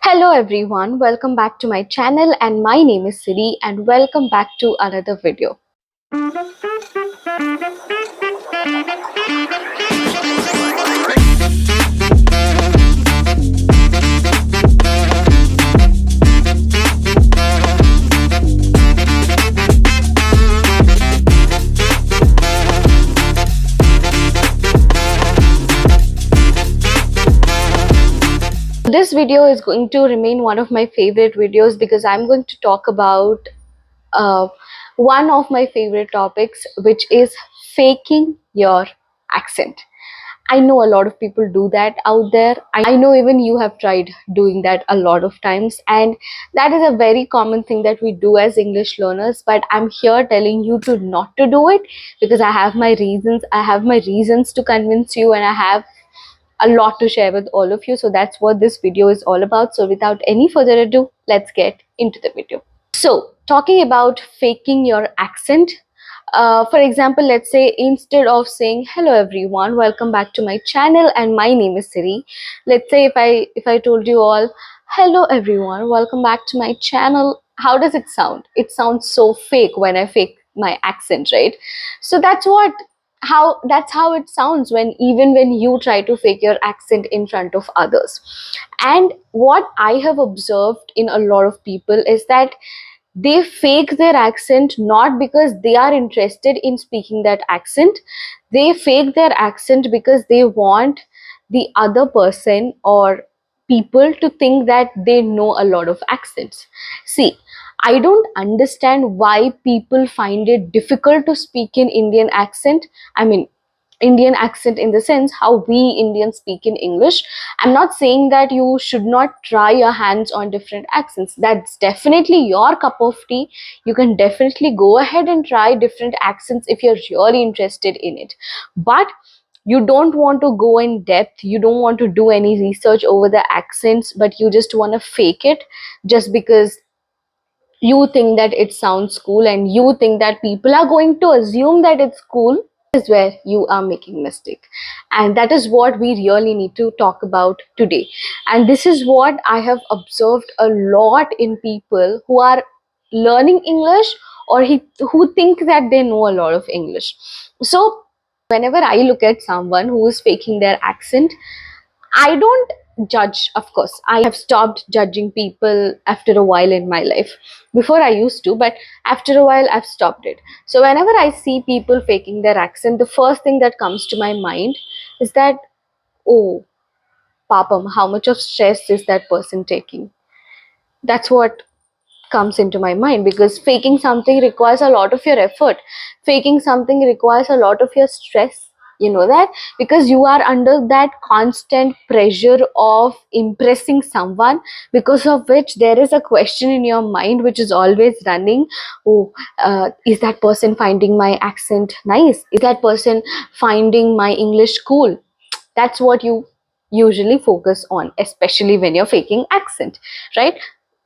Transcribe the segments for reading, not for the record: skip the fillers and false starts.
Hello everyone, welcome back to my channel and my name is Siri and welcome back to another video. This video is going to remain one of my favorite videos because I'm going to talk about uh, one of my favorite topics, which is faking your accent. I know a lot of people do that out there. I know even you have tried doing that a lot of times, and that is a very common thing that we do as English learners. But I'm here telling you to not to do it because I have my reasons. I have my reasons to convince you, and I have a lot to share with all of you. So that's what this video is all about. So without any further ado, let's get into the video. So talking about faking your accent, for example, let's say instead of saying hello everyone, welcome back to my channel and my name is Siri. Let's say if I told you all, hello everyone, welcome back to my channel. How does it sound? It sounds so fake when I fake my accent, right? So that's how it sounds when even when you try to fake your accent in front of others. And what I have observed in a lot of people is that they fake their accent not because they are interested in speaking that accent. They fake their accent because they want the other person or people to think that they know a lot of accents. See, I don't understand why people find it difficult to speak in Indian accent. I mean, Indian accent in the sense how we Indians speak in English. I'm not saying that you should not try your hands on different accents. That's definitely your cup of tea. You can definitely go ahead and try different accents if you're really interested in it. But you don't want to go in depth, you don't want to do any research over the accents, but you just want to fake it just because you think that it sounds cool and you think that people are going to assume that it's cool. Is where you are making mistake, and that is what we really need to talk about today. And this is what I have observed a lot in people who are learning English, or who think that they know a lot of English. So whenever I look at someone who is faking their accent, I don't judge, of course. I have stopped judging people after a while in my life. Before I used to, but after a while I've stopped it. So whenever I see people faking their accent, the first thing that comes to my mind is that, oh, Papam, how much of stress is that person taking? That's what comes into my mind, because faking something requires a lot of your effort. Faking something requires a lot of your stress, you know that, because you are under that constant pressure of impressing someone, because of which there is a question in your mind which is always running. Oh, is that person finding my accent nice? Is that person finding my English cool? That's what you usually focus on, especially when you're faking accent, right?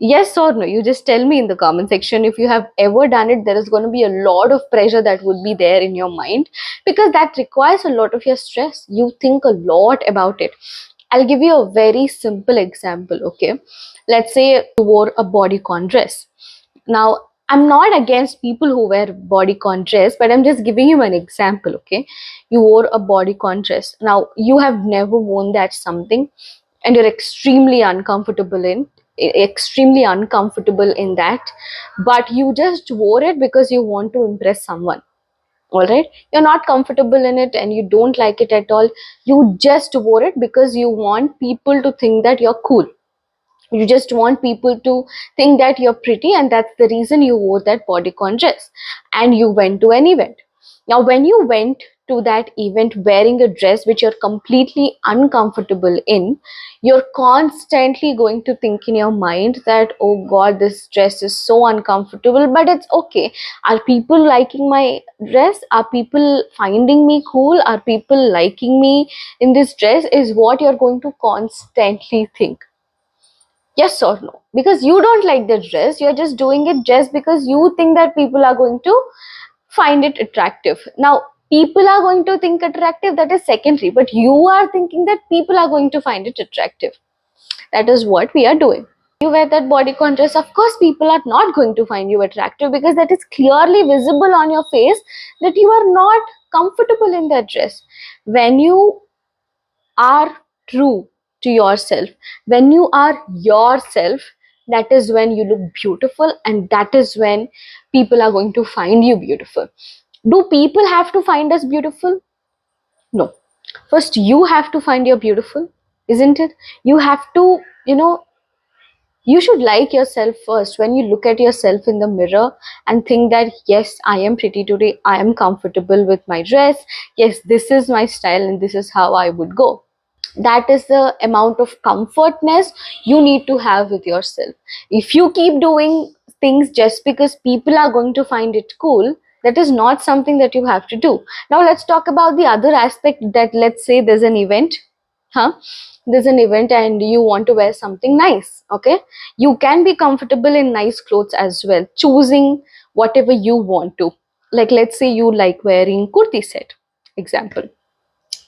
Yes or no? You just tell me in the comment section if you have ever done it. There is going to be a lot of pressure that would be there in your mind, because that requires a lot of your stress. You think a lot about it. I'll give you a very simple example, okay? Let's say you wore a bodycon dress. Now, I'm not against people who wear bodycon dress, but I'm just giving you an example, okay? You wore a bodycon dress. Now, you have never worn that something, and you're extremely uncomfortable in that, but you just wore it because you want to impress someone. All right, you're not comfortable in it and you don't like it at all. You just wore it because you want people to think that you're cool. You just want people to think that you're pretty, and that's the reason you wore that bodycon dress and you went to an event. Now, when you went to that event wearing a dress which you're completely uncomfortable in, you're constantly going to think in your mind that, oh God, this dress is so uncomfortable, but it's okay. Are people liking my dress? Are people finding me cool? Are people liking me in this dress? Is what you're going to constantly think. Yes or no? Because you don't like the dress, you're just doing it just because you think that people are going to find it attractive. Now, people are going to think attractive, that is secondary, but you are thinking that people are going to find it attractive. That is what we are doing. You wear that bodycon dress, of course people are not going to find you attractive, because that is clearly visible on your face that you are not comfortable in that dress. When you are true to yourself, when you are yourself, that is when you look beautiful, and that is when people are going to find you beautiful. Do people have to find us beautiful? No. First you have to find you're beautiful, isn't it? You have to, you should like yourself first. When you look at yourself in the mirror and think that yes, I am pretty today, I am comfortable with my dress, yes, this is my style and this is how I would go. That is the amount of comfortness you need to have with yourself. If you keep doing things just because people are going to find it cool, that is not something that you have to do. Now let's talk about the other aspect. That, let's say there's an event, huh there's an event and you want to wear something nice. Okay, you can be comfortable in nice clothes as well, choosing whatever you want to. Like, let's say you like wearing kurti set, example.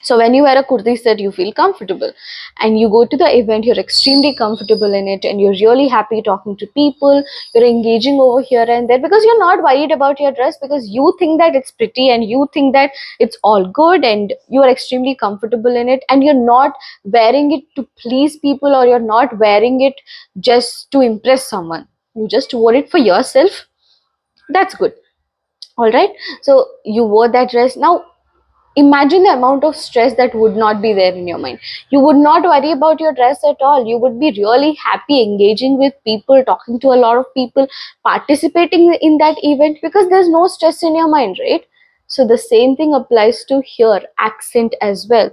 So when you wear a kurti set, you feel comfortable, and you go to the event, you're extremely comfortable in it, and you're really happy talking to people, you're engaging over here and there, because you're not worried about your dress, because you think that it's pretty and you think that it's all good and you are extremely comfortable in it, and you're not wearing it to please people, or you're not wearing it just to impress someone. You just wore it for yourself. That's good. All right. So you wore that dress. Now imagine the amount of stress that would not be there in your mind. You would not worry about your dress at all. You would be really happy engaging with people, talking to a lot of people, participating in that event, because there's no stress in your mind, right? So the same thing applies to here, accent as well.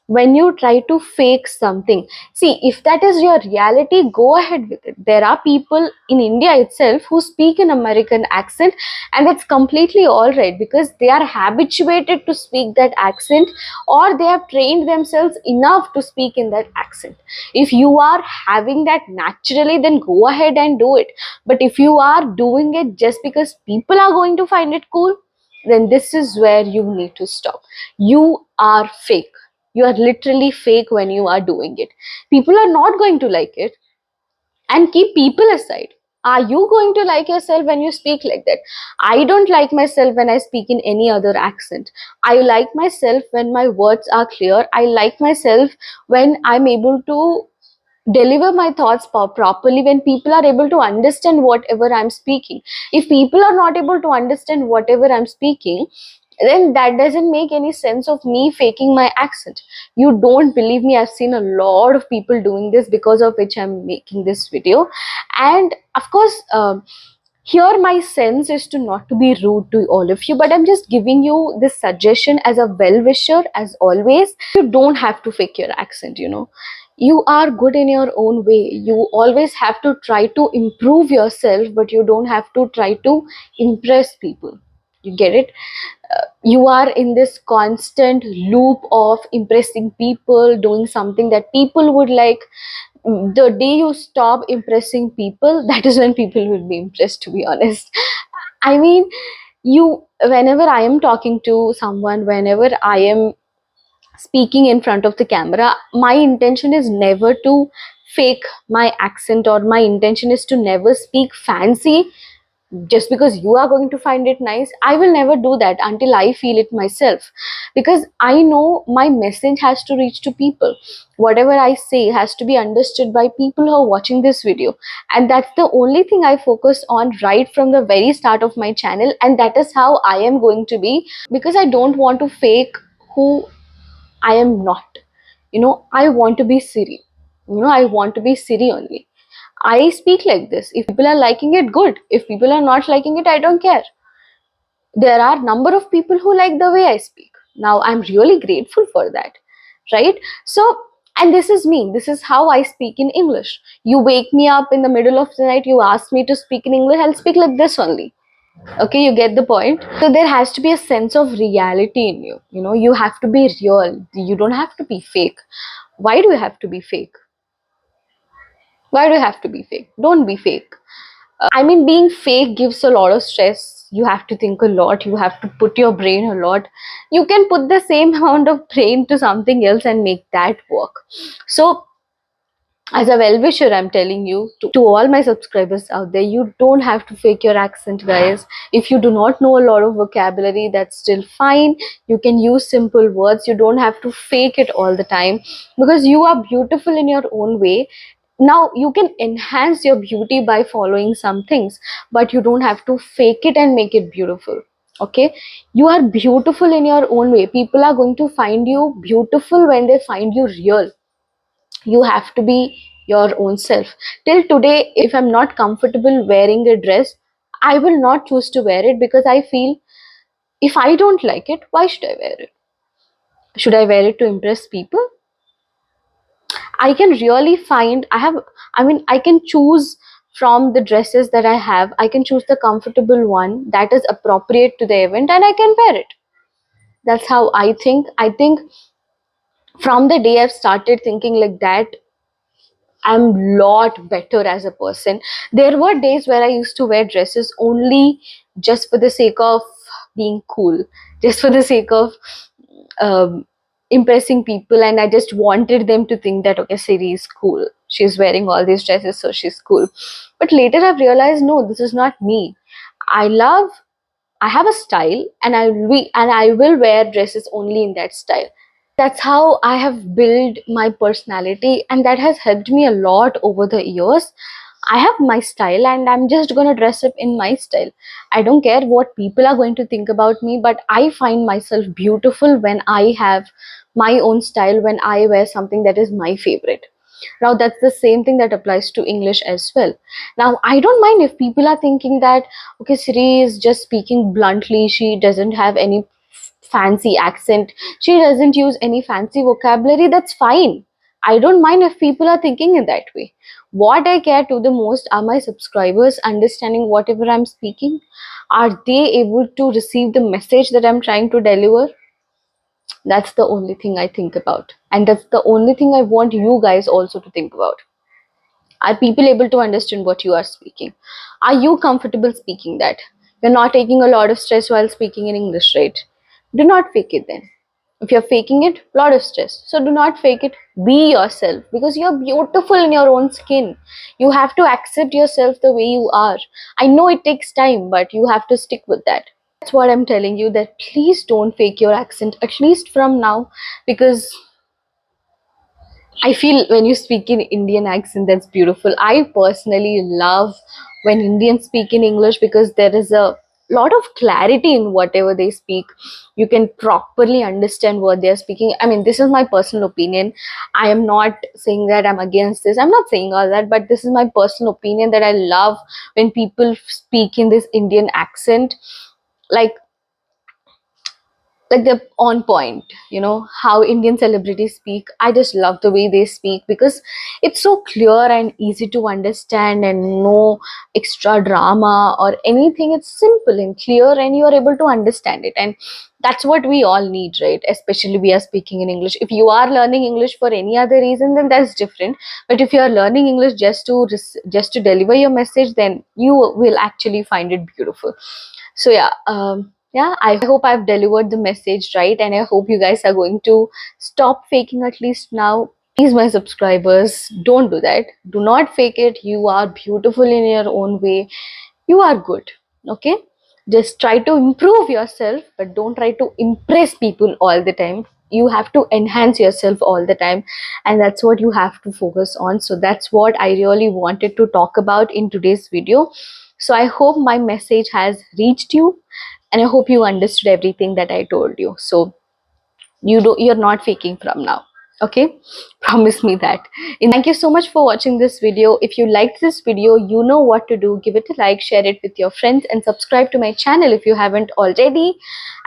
When you try to fake something, see, if that is your reality, go ahead with it. There are people in India itself who speak an American accent, and it's completely all right, because they are habituated to speak that accent, or they have trained themselves enough to speak in that accent. If you are having that naturally, then go ahead and do it. But if you are doing it just because people are going to find it cool, then this is where you need to stop. You are fake. You are literally fake when you are doing it. People are not going to like it. And keep people aside, are you going to like yourself when you speak like that? I don't like myself when I speak in any other accent. I like myself when my words are clear. I like myself when I'm able to deliver my thoughts properly, when people are able to understand whatever I'm speaking. If people are not able to understand whatever I'm speaking, then that doesn't make any sense of me faking my accent. You don't believe me, I've seen a lot of people doing this, because of which I'm making this video. And of course, here my sense is to not to be rude to all of you, but I'm just giving you this suggestion as a well wisher. As always, you don't have to fake your accent, you are good in your own way. You always have to try to improve yourself, but you don't have to try to impress people. You get it? You are in this constant loop of impressing people, doing something that people would like. The day you stop impressing people, that is when people will be impressed, to be honest. I mean, you whenever I am talking to someone, whenever I am speaking in front of the camera, my intention is never to fake my accent, or my intention is to never speak fancy just because you are going to find it nice. I will never do that until I feel it myself, because I know my message has to reach to people. Whatever I say has to be understood by people who are watching this video, and that's the only thing I focus on right from the very start of my channel, and that is how I am going to be, because I don't want to fake who I am not. I want to be Siri. I want to be Siri only. I speak like this. If people are liking it, good. If people are not liking it, I don't care. There are number of people who like the way I speak. Now I'm really grateful for that, right? So, and this is me. This is how I speak in English. You wake me up in the middle of the night, you ask me to speak in English, I'll speak like this only. Okay, you get the point. So there has to be a sense of reality in you. You have to be real. You don't have to be fake. Why do you have to be fake? Why do you have to be fake? Don't be fake. I mean, being fake gives a lot of stress. You have to think a lot. You have to put your brain a lot. You can put the same amount of brain to something else and make that work. So As a well wisher, I'm telling you, to all my subscribers out there, you don't have to fake your accent, guys. If you do not know a lot of vocabulary, that's still fine. You can use simple words. You don't have to fake it all the time, because you are beautiful in your own way. Now you can enhance your beauty by following some things, but you don't have to fake it and make it beautiful. Okay, you are beautiful in your own way. People are going to find you beautiful when they find you real. You have to be your own self. Till today, if I'm not comfortable wearing a dress, I will not choose to wear it, because I feel, if I don't like it, why should I wear it? Should I wear it to impress people? I can really find, I can choose from the dresses that I have. I can choose the comfortable one that is appropriate to the event, and I can wear it. That's how I think from the day I've started thinking like that, I'm lot better as a person. There were days where I used to wear dresses only just for the sake of being cool, just for the sake of um, impressing people, and I just wanted them to think that, okay, Siri is cool. She's wearing all these dresses, so she's cool. But later I've realized, no, this is not me. I love, I have a style, and I will wear dresses only in that style. That's how I have built my personality, and that has helped me a lot over the years. I have my style, and I'm just going to dress up in my style. I don't care what people are going to think about me, but I find myself beautiful when I have my own style, when I wear something that is my favorite. Now that's the same thing that applies to English as well. Now I don't mind if people are thinking that, okay, Siri is just speaking bluntly, she doesn't have any fancy accent, she doesn't use any fancy vocabulary. That's fine. I don't mind if people are thinking in that way. What I care to the most are my subscribers understanding whatever I'm speaking. Are they able to receive the message that I'm trying to deliver? That's the only thing I think about. And that's the only thing I want you guys also to think about. Are people able to understand what you are speaking? Are you comfortable speaking that? You're not taking a lot of stress while speaking in English, right? Do not fake it then. If you're faking it, lot of stress. So do not fake it. Be yourself, because you're beautiful in your own skin. You have to accept yourself the way you are. I know it takes time, but you have to stick with that. That's what I'm telling you, that please don't fake your accent, at least from now, because I feel when you speak in Indian accent, that's beautiful. I personally love when Indians speak in English, because there is a lot of clarity in whatever they speak. You can properly understand what they are speaking. I mean, this is my personal opinion. I am not saying that I'm against this. I'm not saying all that, but this is my personal opinion, that I love when people speak in this Indian accent. Like, they're on point. You know how Indian celebrities speak, I just love the way they speak, because it's so clear and easy to understand, and no extra drama or anything. It's simple and clear, and you are able to understand it. And that's what we all need, right? Especially we are speaking in English. If you are learning English for any other reason, then that's different. But if you are learning English just to deliver your message, then you will actually find it beautiful. So yeah, yeah, I hope I've delivered the message right, and I hope you guys are going to stop faking, at least now. Please, my subscribers, don't do that. Do not fake it. You are beautiful in your own way. You are good. Okay, just try to improve yourself, but don't try to impress people all the time. You have to enhance yourself all the time, and that's what you have to focus on. So that's what I really wanted to talk about in today's video. So I hope my message has reached you, and I hope you understood everything that I told you. So you're not faking from now. Okay, promise me that. And thank you so much for watching this video. If you liked this video, you know what to do. Give it a like, share it with your friends, and subscribe to my channel if you haven't already.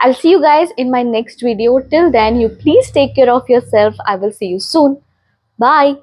I'll see you guys in my next video. Till then, you please take care of yourself. I will see you soon. Bye.